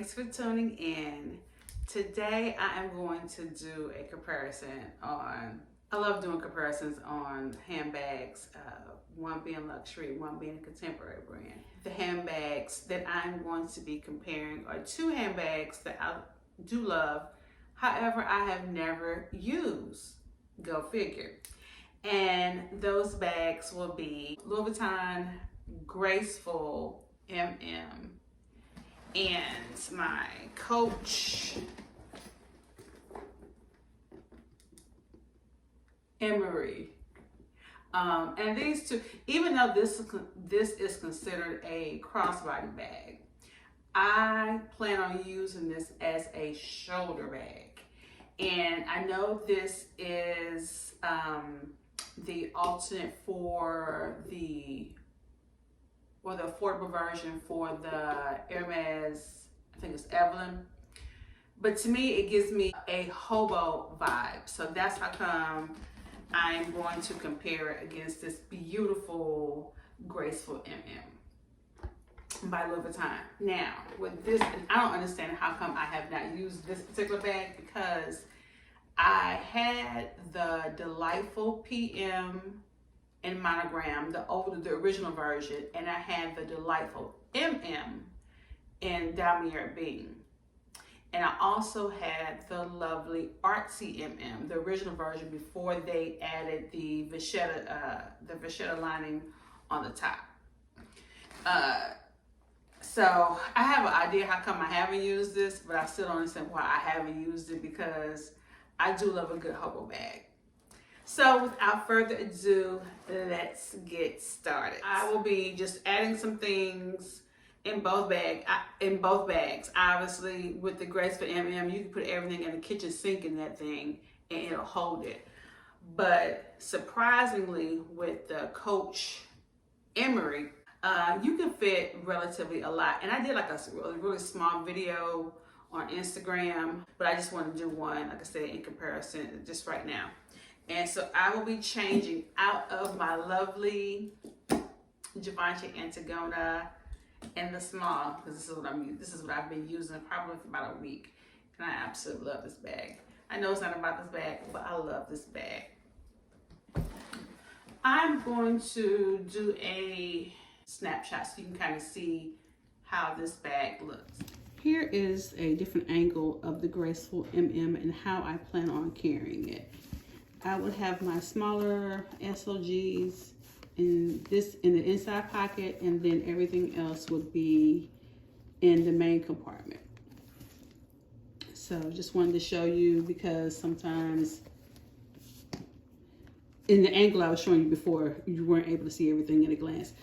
Thanks for tuning in. Today I am going to do a comparison on, I love doing comparisons on handbags, one being luxury, one being a contemporary brand. The handbags that I'm going to be comparing are two handbags that I do love, however I have never used, go figure. And those bags will be Louis Vuitton Graceful MM and my Coach Emery. And these two, even though this is considered a crossbody bag, I plan on using this as a shoulder bag. And I know this is the alternate for the affordable version for the Hermes, I think it's Evelyn. But to me, it gives me a hobo vibe. So that's how come I'm going to compare it against this beautiful Graceful MM by Louis Vuitton. Now, with this, I don't understand how come I have not used this particular bag, because I had the Delightful PM in monogram, the original version, and I had the Delightful MM in Damier Bean. And I also had the lovely Artsy MM, the original version, before they added the vachetta lining on the top. So I have an idea how come I haven't used this, but I still don't understand why I haven't used it, because I do love a good hobo bag. So without further ado, let's get started. I will be just adding some things in both bags. Obviously, with the Graceful MM, you can put everything in the kitchen sink in that thing and it'll hold it. But surprisingly, with the Coach Emery, you can fit relatively a lot. And I did like a really small video on Instagram, but I just want to do one, like I said, in comparison just right now. And so I will be changing out of my lovely Givenchy Antigona in the small, because this is what I've been using probably for about a week, and I absolutely love this bag. I know it's not about this bag, but I love this bag. I'm going to do a snapshot so you can kind of see how this bag looks. Here is a different angle of the Graceful MM and how I plan on carrying it. I would have my smaller SLGs in the inside pocket, and then everything else would be in the main compartment. So just wanted to show you, because sometimes in the angle I was showing you before, you weren't able to see everything at a glance.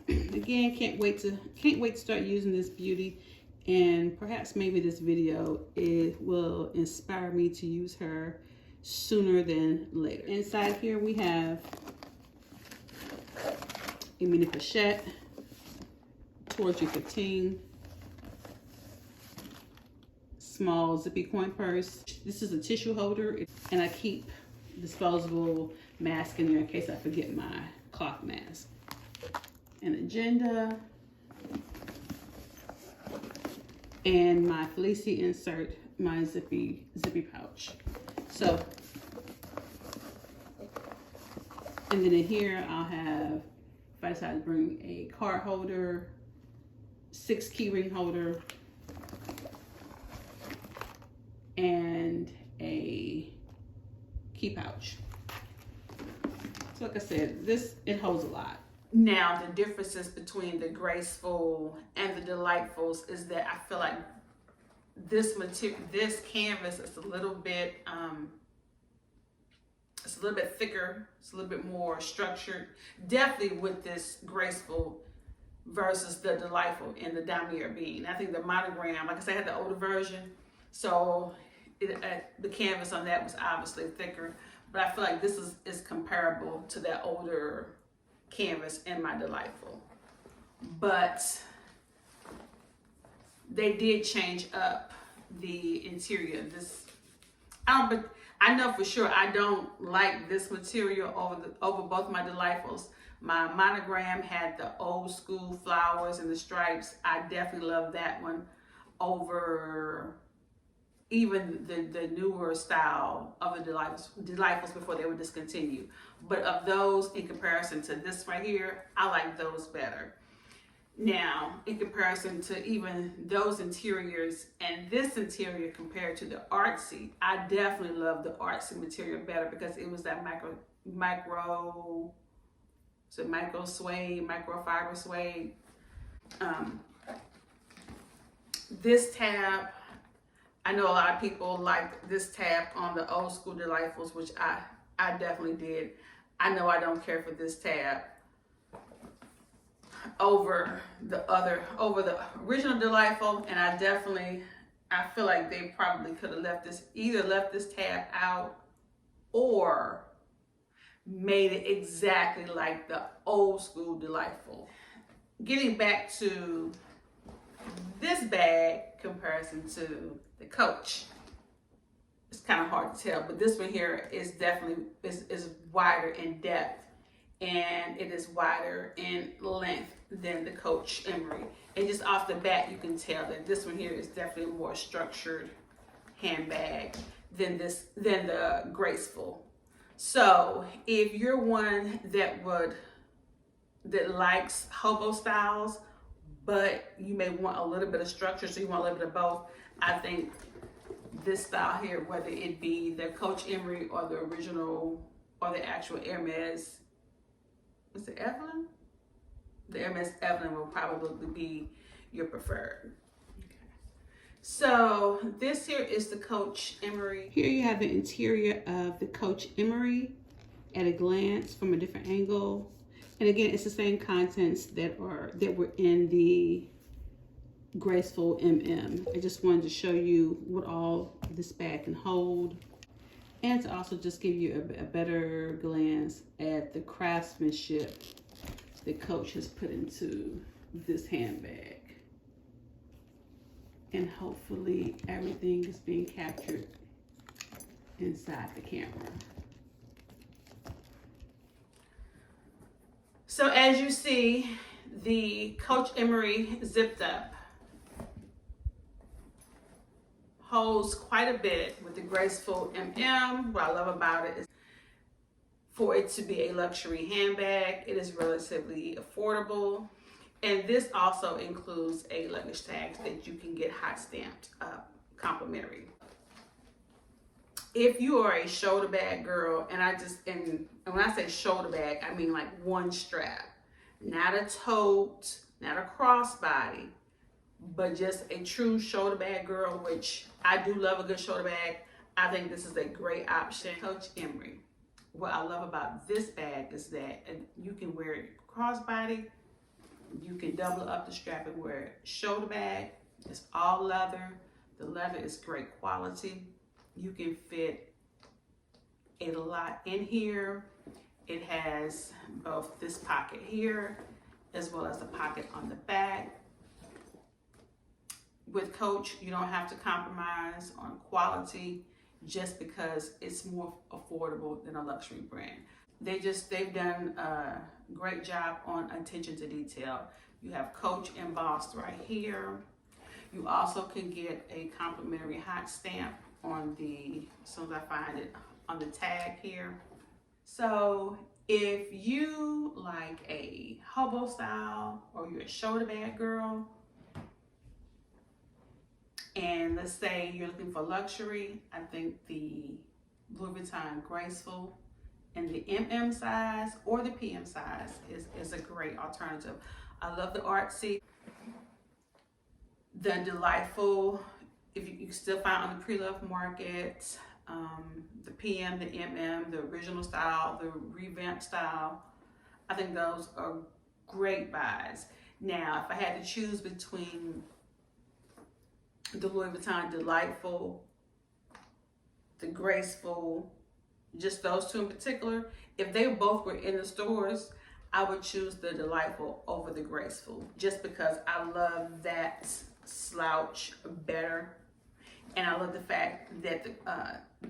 Again, can't wait to start using this beauty, and perhaps maybe this video, it will inspire me to use her sooner than later. Inside here we have a mini pochette, Torture 15, small zippy coin purse. This is a tissue holder, and I keep disposable mask in there in case I forget my cloth mask. An agenda, and my Felici insert, my zippy pouch. So, and then in here I'll have, if I decide to bring a card holder, 6 key ring holder, and a key pouch. So like I said, it holds a lot. Now, the differences between the Graceful and the Delightfuls is that I feel like this canvas is a little bit thicker, it's a little bit more structured, definitely with this Graceful versus the Delightful in the Damier Bean. I think the monogram, like I said, I had the older version, so the canvas on that was obviously thicker, but I feel like this is comparable to that older canvas in my Delightful. But they did change up the interior. I know for sure I don't like this material over both my Delightfuls, My monogram had the old school flowers and the stripes. I definitely love that one over even the newer style of the Delightfuls before they were discontinued. But of those, in comparison to this right here, I like those better. Now, in comparison to even those interiors and this interior compared to the artsy, I definitely love the artsy material better because it was that micro suede, microfiber suede. This tab, I know a lot of people like this tab on the old school Delightfuls, which I definitely did. I know I don't care for this tab over the original Delightful, and I feel like they probably could have either left this tab out or made it exactly like the old school Delightful. Getting back to this bag comparison to the Coach, it's kind of hard to tell, but this one here is definitely is wider in depth, and it is wider in length than the Coach Emery. And just off the bat, you can tell that this one here is definitely a more structured handbag than the Graceful. So if you're one that likes hobo styles, but you may want a little bit of structure, so you want a little bit of both, I think this style here, whether it be the Coach Emery or the original or the actual Hermes, is it Evelyn? The Hermes Evelyn will probably be your preferred. Okay. So this here is the Coach Emery. Here you have the interior of the Coach Emery at a glance from a different angle. And again, it's the same contents that were in the Graceful MM. I just wanted to show you what all this bag can hold, and to also just give you a better glance at the craftsmanship that Coach has put into this handbag. And hopefully everything is being captured inside the camera. So as you see, the Coach Emery zipped up holds quite a bit with the Graceful MM. What I love about it is for it to be a luxury handbag, it is relatively affordable. And this also includes a luggage tag that you can get hot stamped complimentary. If you are a shoulder bag girl, and when I say shoulder bag, I mean like one strap, not a tote, not a crossbody, but just a true shoulder bag girl, which I do love a good shoulder bag. I think this is a great option. Coach Emery. What I love about this bag is that you can wear it crossbody, you can double up the strap and wear it shoulder bag. It's all leather. The leather is great quality. You can fit a lot in here. It has both this pocket here as well as a pocket on the back. With Coach, you don't have to compromise on quality just because it's more affordable than a luxury brand. They've done a great job on attention to detail. You have Coach embossed right here. You also can get a complimentary hot stamp on as soon as I find it, on the tag here. So if you like a hobo style or you're a shoulder bag girl, and let's say you're looking for luxury, I think the Louis Vuitton Graceful in the MM size or the PM size is a great alternative. I love the artsy. The Delightful, if you can still find on the pre-loved market, the PM, the MM, the original style, the revamped style, I think those are great buys. Now, if I had to choose between the Louis Vuitton Delightful, the Graceful, just those two in particular, if they both were in the stores, I would choose the Delightful over the Graceful, just because I love that slouch better. And I love the fact that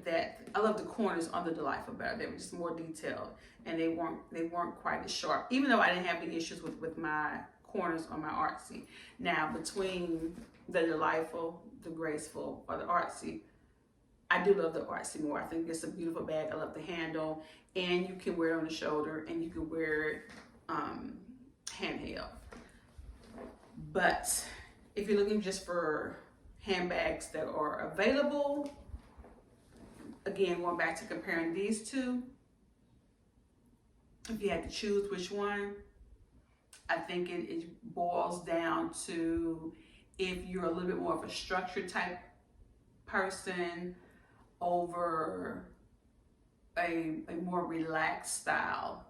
that I love the corners on the Delightful better. They were just more detailed, and they weren't quite as sharp. Even though I didn't have any issues with my corners on my Artsy. Now between the Delightful, the Graceful, or the Artsy, I do love the Artsy more. I think it's a beautiful bag. I love the handle, and you can wear it on the shoulder, and you can wear it handheld. But if you're looking just for handbags that are available, again, going back to comparing these two, if you had to choose which one, I think it boils down to if you're a little bit more of a structured type person over a more relaxed style,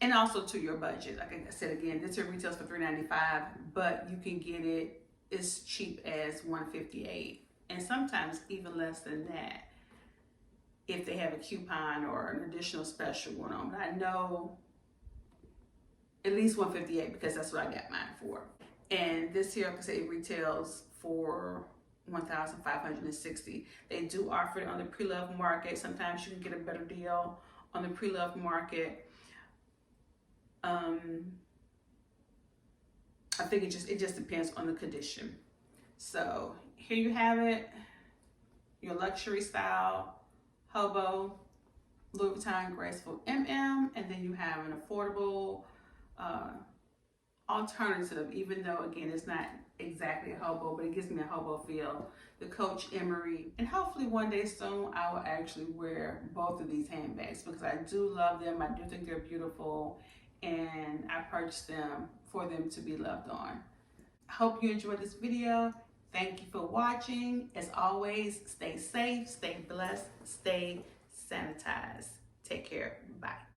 and also to your budget. Like I said, again, this here retails for $3.95, but you can get it as cheap as $158, and sometimes even less than that if they have a coupon or an additional special going on. But I know at least $158 because that's what I got mine for. And this here, like I say, it retails for $1,560. They do offer it on the pre-loved market. Sometimes you can get a better deal on the pre-loved market. I think it just depends on the condition. So here you have it, your luxury style hobo Louis Vuitton Graceful MM, and then you have an affordable alternative, even though again it's not exactly a hobo, but it gives me a hobo feel, the Coach Emery. And hopefully one day soon I will actually wear both of these handbags because I do love them. I do think they're beautiful, and I purchased them for them to be loved on. I hope you enjoyed this video. Thank you for watching. As always, stay safe, stay blessed, stay sanitized. Take care. Bye.